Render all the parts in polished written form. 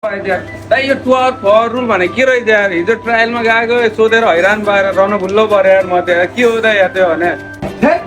यो 2 our 4 rule भने के रहेछ यार हिजो ट्रायलमा गएको सोधेर हैरान भएर रन भुल्लो पर्यो यार म त के हो त यार त्यो भने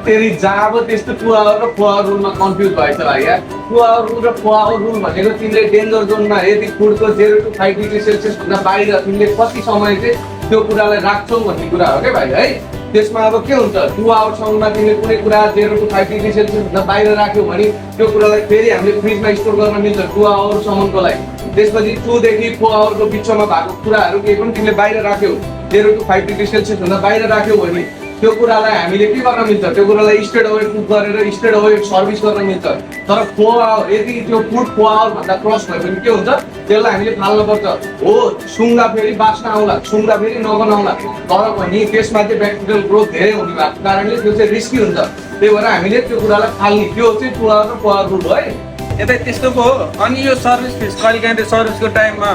तेरी जहाँ अब त्यस्तो 2 आवर र 4 आवर रुलमा कन्फ्युज भएछ भाइ यार 2 आवर रुल र 4 आवर रुल भनेको तिमीले डेन्जर जोनमा यदि फुडको 0 to 5 डिग्री सेल्सियस भन्दा बाहिर तिमीले कति समय चाहिँ त्यो कुरालाई राख्छौ भन्ने कुरा हो क्या भाइ है त्यसमा अब के हुन्छ 2 आवरसम्ममा तिमीले कुनै कुरा 0 to 5 डिग्री सेल्सियस भन्दा बाहिर राख्यौ भने त्यो कुरालाई फेरि हामीले फ्रिजमा स्टोर गर्न मिल्छ 2 आवरसम्मको लागि त्यसपछि 2 देखि 4 आवरको बिचमा भएको कुराहरू केही पनि तिमीले बाहिर राख्यौ 0 to 5 डिग्री सेल्सियस भन्दा बाहिर राख्यौ भने त्यो कुरालाई हामीले के गर्न मिल्छ त्यो कुरालाई स्ट्रेट अवे कुक गरेर स्ट्रेट अवे सर्भिस गर्न मिल्छ तर 4 आवर यदि त्यो फुड 4 आवर भन्दा क्रस भयो भने के हुन्छ त्यसलाई हामीले फाल्नुपर्छ हो सुँगा फेरि बास्न आउला सुँगा फेरि नगनाउला तर पनि त्यसमा चाहिँ ब्याक्टेरियल ग्रोथ धेरै हुने भएको कारणले त्यो चाहिँ रिस्की हुन्छ त्यही भएर हामीले त्यो कुरालाई फाल्ने त्यो चाहिँ 2 आवर र 4 आवर रुल है यतै त्यस्तो पो हो अनि यो सर्भिस फिस कहिले काहीँ त्यो सर्भिसको टाइममा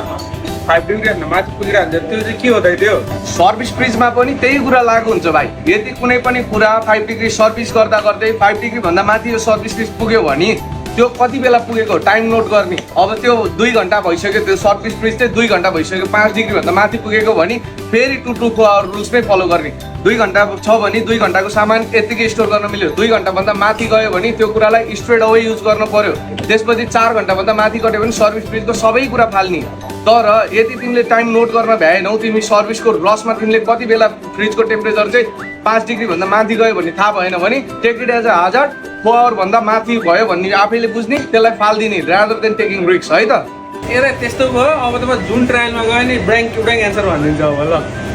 5 डिग्री भन्दा माथि पुगिरहन्छ त्यो चाहिँ के हो त त्यो सर्भिस फ्रिजमा पनि त्यही कुरा लागु हुन्छ भाइ यदि कुनै पनि कुरा 5 डिग्री सर्भिस गर्दा गर्दै 5 डिग्री भन्दा माथि यो सर्भिस फ्रिज पुग्यो भने त्यो कति बेला पुगेको टाइम नोट गर्ने अब त्यो 2 घन्टा भइसक्यो त्यो सर्भिस फ्रिज चाहिँ 2 घन्टा भइसक्यो 5 डिग्री भन्दा माथि पुगेको भने फेरि 2 to 4 आवर रुल्समै फलो गर्ने 2 घन्टा छ भने 2 घन्टाको सामान यतिकै स्टोर गर्न मिल्यो 2 घन्टा भन्दा माथि गयो भने त्यो कुरालाई स्ट्रेट अवे युज गर्न पर्यो त्यसपछि 4 घन्टा भन्दा माथि गयो भने सर्भिस फ्रिजको सबै कुरा फाल्ने तर यदि तिमीले टाइम नोट गर्न भ्याएनौ तिमी सर्भिसको रसमा तिमीले कति बेला फ्रिजको टेम्परेचर चाहिँ 5 डिग्री भन्दा माथि गयो भने थाहा भएन भने take it as a hazard 4 hour भन्दा माथि भयो भन्ने आफैले बुझ्ने त्यसलाई फाल्दिने रादर देन टेकिङ रिस्क है त यतै त्यस्तो भयो अब त जुन ट्रायलमा गयो नि ब्याङ्क टु ब्याङ्क एन्सर भनिदिन्छ अब ल